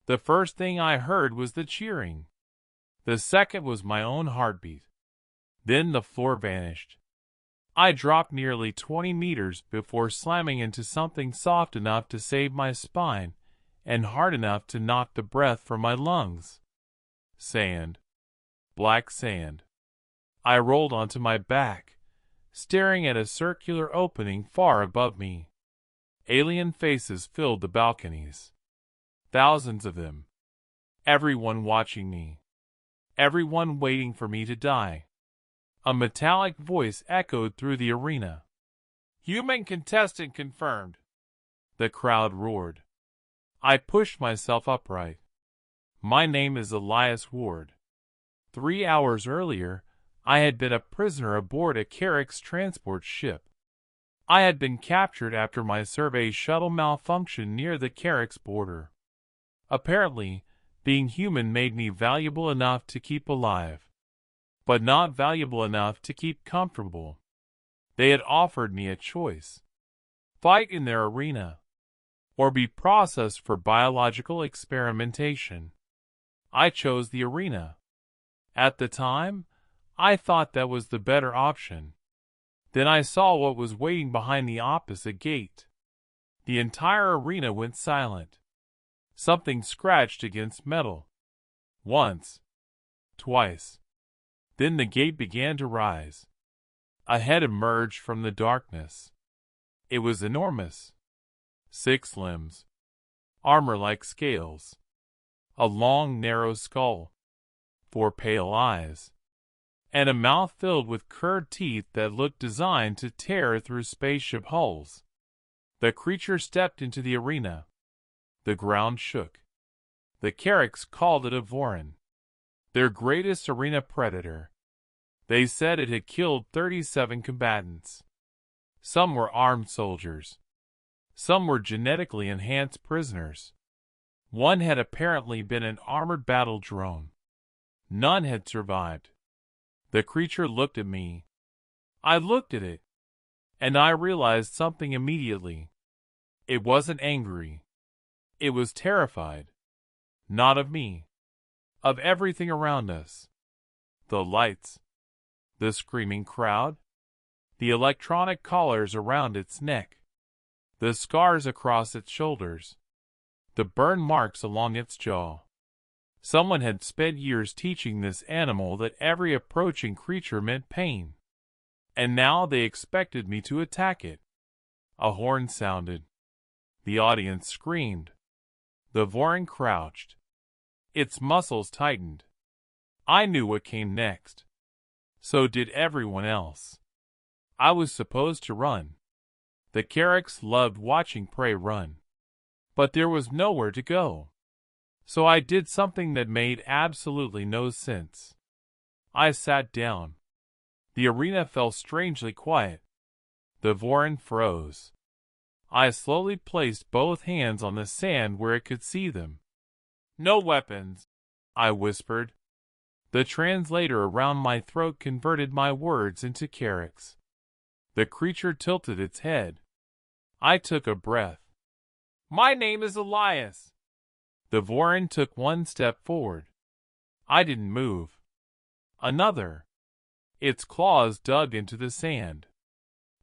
The first thing I heard was the cheering. The second was my own heartbeat. Then the floor vanished. I dropped nearly 20 meters before slamming into something soft enough to save my spine and hard enough to knock the breath from my lungs. Sand. Black sand. I rolled onto my back, staring at a circular opening far above me. Alien faces filled the balconies. Thousands of them. Everyone watching me. Everyone waiting for me to die. A metallic voice echoed through the arena. "Human contestant confirmed." The crowd roared. I pushed myself upright. My name is Elias Ward. 3 hours earlier, I had been a prisoner aboard a Carrick's transport ship. I had been captured after my survey shuttle malfunctioned near the Carrick's border. Apparently, being human made me valuable enough to keep alive, but not valuable enough to keep comfortable. They had offered me a choice: fight in their arena, or be processed for biological experimentation. I chose the arena. At the time, I thought that was the better option. Then I saw what was waiting behind the opposite gate. The entire arena went silent. Something scratched against metal. Once. Twice. Then the gate began to rise. A head emerged from the darkness. It was enormous. 6 limbs. Armor like scales. A long, narrow skull. 4 pale eyes. And a mouth filled with curved teeth that looked designed to tear through spaceship hulls. The creature stepped into the arena. The ground shook. The Carricks called it a Vorin, their greatest arena predator. They said it had killed 37 combatants. Some were armed soldiers. Some were genetically enhanced prisoners. One had apparently been an armored battle drone. None had survived. The creature looked at me. I looked at it, and I realized something immediately. It wasn't angry. It was terrified. Not of me. Of everything around us. The lights. The screaming crowd. The electronic collars around its neck. The scars across its shoulders. The burn marks along its jaw. Someone had spent years teaching this animal that every approaching creature meant pain. And now they expected me to attack it. A horn sounded. The audience screamed. The Vorin crouched. Its muscles tightened. I knew what came next. So did everyone else. I was supposed to run. The Carricks loved watching prey run. But there was nowhere to go. So I did something that made absolutely no sense. I sat down. The arena fell strangely quiet. The Vorin froze. I slowly placed both hands on the sand where it could see them. "No weapons," I whispered. The translator around my throat converted my words into Carricks. The creature tilted its head. I took a breath. "My name is Elias." The Vorin took one step forward. I didn't move. Another. Its claws dug into the sand.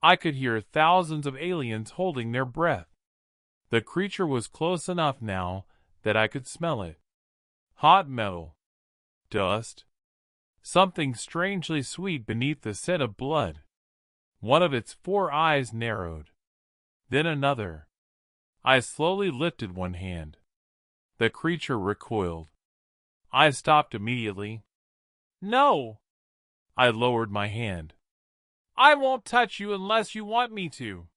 I could hear thousands of aliens holding their breath. The creature was close enough now that I could smell it. Hot metal. Dust. Something strangely sweet beneath the scent of blood. One of its 4 eyes narrowed. Then another. I slowly lifted one hand. The creature recoiled. I stopped immediately. "No!" I lowered my hand. "I won't touch you unless you want me to."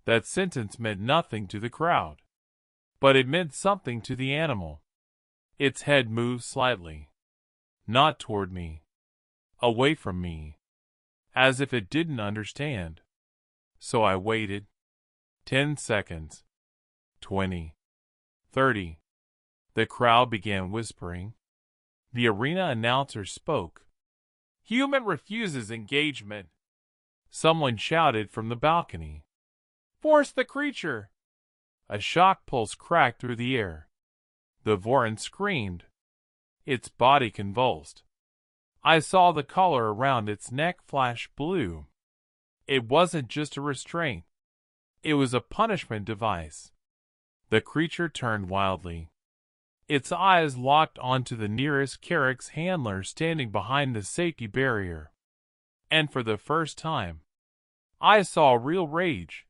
That sentence meant nothing to the crowd. But it meant something to the animal. Its head moved slightly. Not toward me. Away from me. As if it didn't understand. So I waited. 10 seconds. 20. 30. The crowd began whispering. The arena announcer spoke. "Human refuses engagement." Someone shouted from the balcony. "Force the creature." A shock pulse cracked through the air. The Voron screamed. Its body convulsed. I saw the collar around its neck flash blue. It wasn't just a restraint. It was a punishment device. The creature turned wildly. Its eyes locked onto the nearest Carrick's handler standing behind the safety barrier. And for the first time, I saw real rage.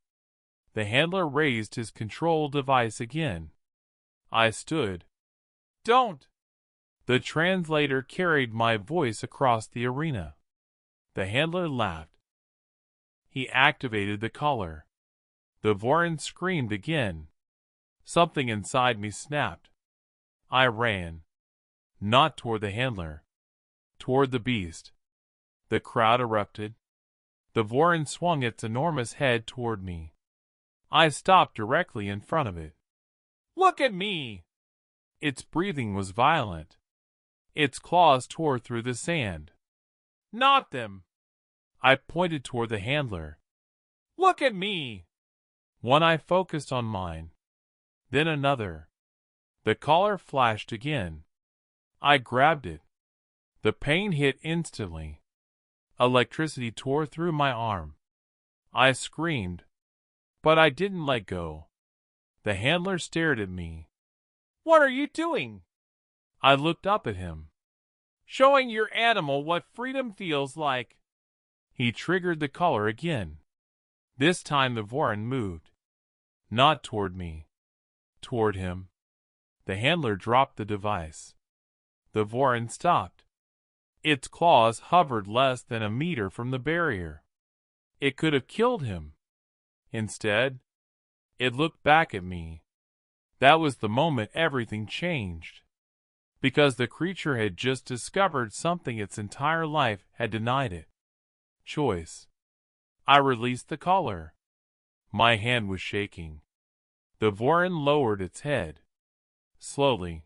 The handler raised his control device again. I stood. "Don't!" The translator carried my voice across the arena. The handler laughed. He activated the collar. The Voron screamed again. Something inside me snapped. I ran. Not toward the handler. Toward the beast. The crowd erupted. The Voron swung its enormous head toward me. I stopped directly in front of it. "Look at me!" Its breathing was violent. Its claws tore through the sand. "Not them!" I pointed toward the handler. "Look at me!" One eye focused on mine. Then another. The collar flashed again. I grabbed it. The pain hit instantly. Electricity tore through my arm. I screamed, but I didn't let go. The handler stared at me. "What are you doing?" I looked up at him. "Showing your animal what freedom feels like." He triggered the collar again. This time the Voron moved. Not toward me. Toward him. The handler dropped the device. The Voron stopped. Its claws hovered less than a meter from the barrier. It could have killed him. Instead, it looked back at me. That was the moment everything changed. Because the creature had just discovered something its entire life had denied it. Choice. I released the collar. My hand was shaking. The Voron lowered its head. Slowly.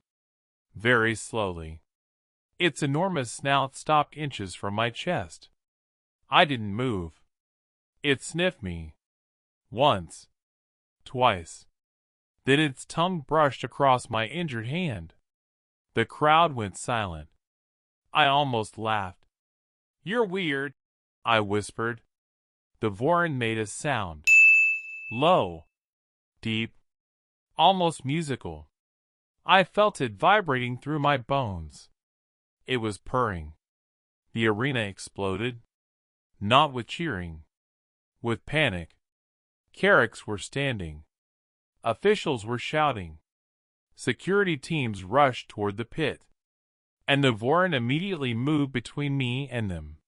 Very slowly. Its enormous snout stopped inches from my chest. I didn't move. It sniffed me. Once. Twice. Then its tongue brushed across my injured hand. The crowd went silent. I almost laughed. "You're weird," I whispered. The Voron made a sound. Low. Deep. Almost musical. I felt it vibrating through my bones. It was purring. The arena exploded. Not with cheering. With panic. Carracks were standing. Officials were shouting. Security teams rushed toward the pit. And the Voron immediately moved between me and them.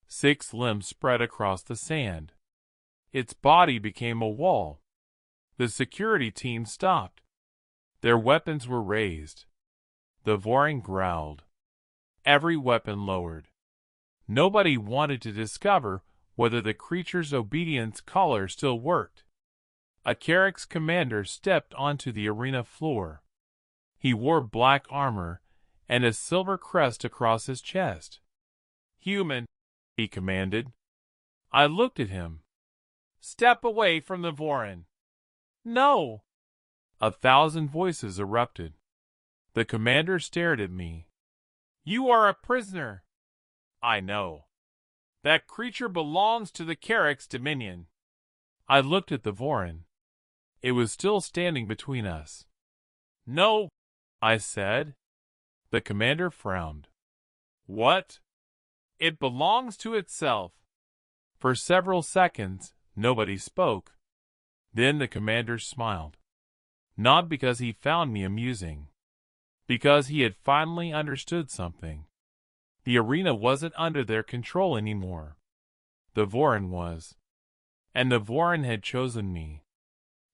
6 limbs spread across the sand. Its body became a wall. The security team stopped. Their weapons were raised. The Voron growled. Every weapon lowered. Nobody wanted to discover whether the creature's obedience collar still worked. A Carrick's commander stepped onto the arena floor. He wore black armor and a silver crest across his chest. "Human," he commanded. I looked at him. "Step away from the Voron." "No!" 1,000 voices erupted. The commander stared at me. "You are a prisoner." "I know. That creature belongs to the Carrick's dominion." I looked at the Voron. It was still standing between us. "No," I said. The commander frowned. "What?" "It belongs to itself." For several seconds, nobody spoke. Then the commander smiled. Not because he found me amusing. Because he had finally understood something. The arena wasn't under their control anymore. The Voron was. And the Voron had chosen me.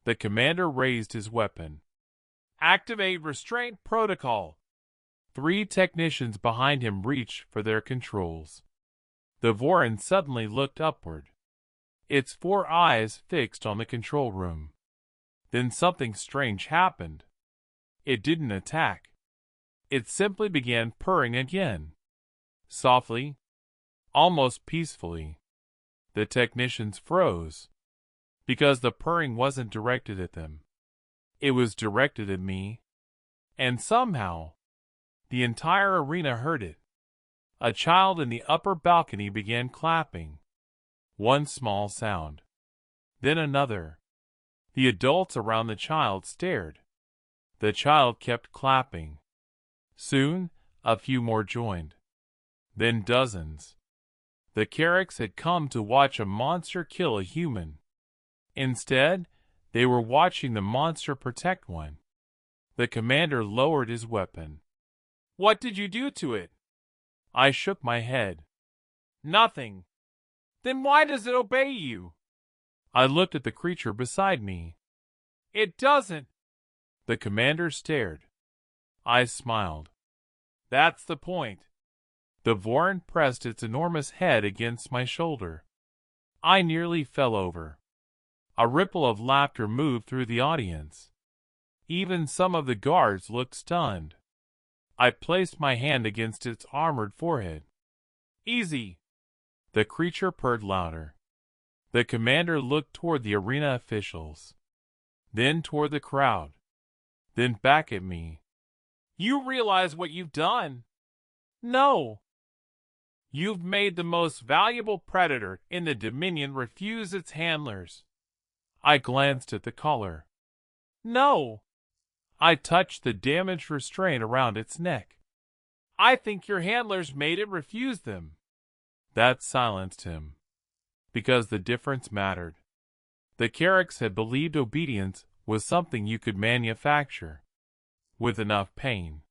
The commander raised his weapon. "Activate restraint protocol." 3 technicians behind him reached for their controls. The Voron suddenly looked upward. Its 4 eyes fixed on the control room. Then something strange happened. It didn't attack. It simply began purring again. Softly. Almost peacefully. The technicians froze. Because the purring wasn't directed at them. It was directed at me. And somehow, the entire arena heard it. A child in the upper balcony began clapping. One small sound. Then another. The adults around the child stared. The child kept clapping. Soon, a few more joined. Then dozens. The Carricks had come to watch a monster kill a human. Instead, they were watching the monster protect one. The commander lowered his weapon. "What did you do to it?" I shook my head. "Nothing." "Then why does it obey you?" I looked at the creature beside me. "It doesn't." The commander stared. I smiled. "That's the point." The Voran pressed its enormous head against my shoulder. I nearly fell over. A ripple of laughter moved through the audience. Even some of the guards looked stunned. I placed my hand against its armored forehead. "Easy." The creature purred louder. The commander looked toward the arena officials, then toward the crowd, then back at me. "You realize what you've done?" "No." "You've made the most valuable predator in the Dominion refuse its handlers." I glanced at the collar. "No." I touched the damaged restraint around its neck. "I think your handlers made it refuse them." That silenced him, because the difference mattered. The Carricks had believed obedience was something you could manufacture, with enough pain,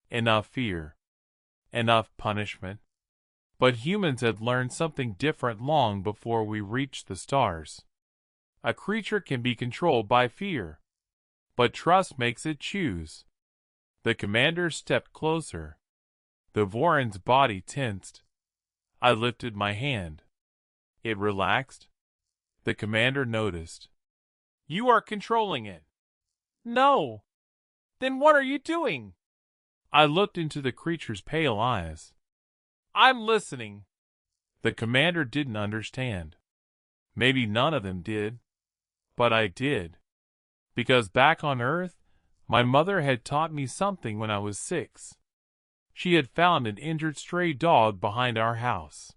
enough fear, enough punishment. But humans had learned something different long before we reached the stars. A creature can be controlled by fear, but trust makes it choose. The commander stepped closer. The Voran's body tensed. I lifted my hand. It relaxed. The commander noticed. "You are controlling it." "No." "Then what are you doing?" I looked into the creature's pale eyes. "I'm listening." The commander didn't understand. Maybe none of them did. But I did. Because back on Earth, my mother had taught me something when I was 6. She had found an injured stray dog behind our house.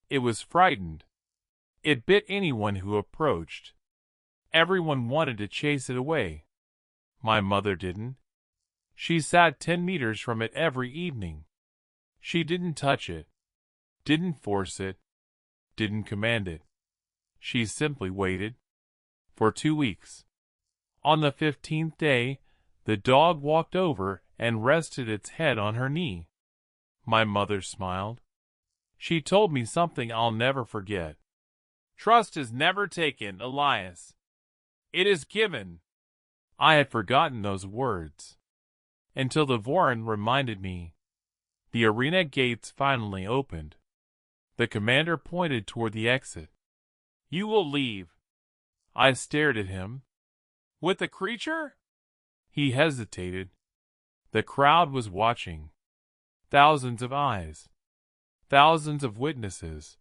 It was frightened. It bit anyone who approached. Everyone wanted to chase it away. My mother didn't. She sat 10 meters from it every evening. She didn't touch it, didn't force it, didn't command it. She simply waited. For 2 weeks. On the 15th day, the dog walked over and rested its head on her knee. My mother smiled. She told me something I'll never forget. "Trust is never taken, Elias. It is given." I had forgotten those words, until the Voran reminded me. The arena gates finally opened. The commander pointed toward the exit. "You will leave." I stared at him. "With the creature?" He hesitated. The crowd was watching. Thousands of eyes. Thousands of witnesses.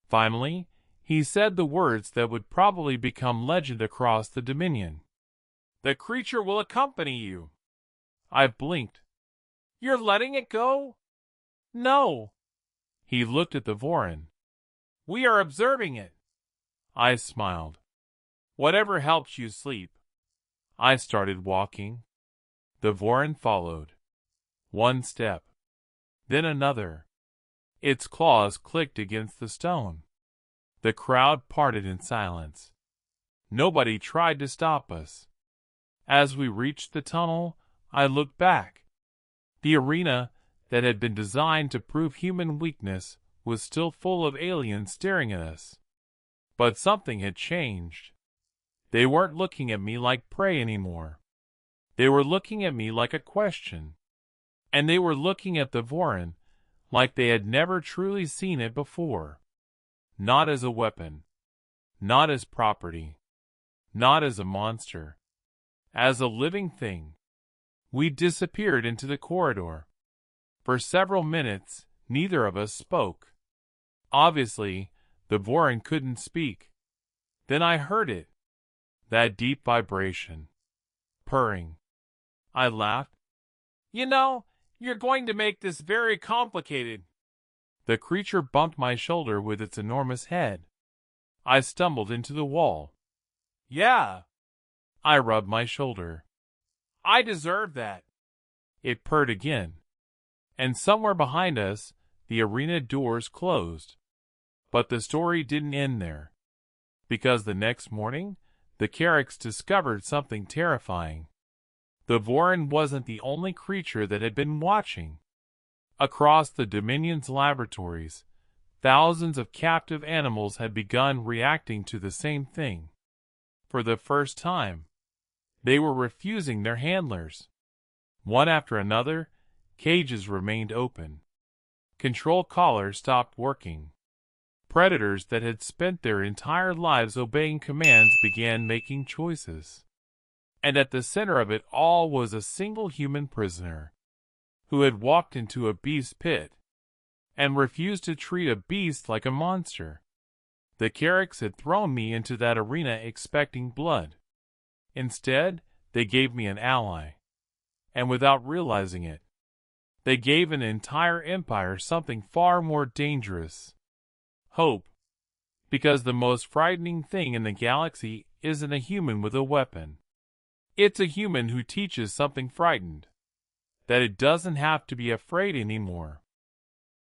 Finally, he said the words that would probably become legend across the Dominion. "The creature will accompany you." I blinked. "You're letting it go?" "No." He looked at the Voran. "We are observing it." I smiled. "Whatever helps you sleep." I started walking. The Voran followed. One step. Then another. Its claws clicked against the stone. The crowd parted in silence. Nobody tried to stop us. As we reached the tunnel, I looked back. The arena that had been designed to prove human weakness was still full of aliens staring at us. But something had changed. They weren't looking at me like prey anymore. They were looking at me like a question. And they were looking at the Voran like they had never truly seen it before. Not as a weapon. Not as property. Not as a monster. As a living thing. We disappeared into the corridor. For several minutes, neither of us spoke. Obviously, the Voran couldn't speak. Then I heard it. That deep vibration. Purring. I laughed. You know, you're going to make this very complicated. The creature bumped my shoulder with its enormous head. I stumbled into the wall. Yeah. I rubbed my shoulder. I deserve that. It purred again. And somewhere behind us, the arena doors closed. But the story didn't end there. Because the next morning, the Carricks discovered something terrifying. The Voran wasn't the only creature that had been watching. Across the Dominion's laboratories, thousands of captive animals had begun reacting to the same thing. For the first time, they were refusing their handlers. One after another, cages remained open. Control collars stopped working. Predators that had spent their entire lives obeying commands began making choices. And at the center of it all was a single human prisoner, who had walked into a beast pit, and refused to treat a beast like a monster. The Carricks had thrown me into that arena expecting blood. Instead, they gave me an ally. And without realizing it, they gave an entire empire something far more dangerous. Hope. Because the most frightening thing in the galaxy isn't a human with a weapon. It's a human who teaches something frightened. That it doesn't have to be afraid anymore.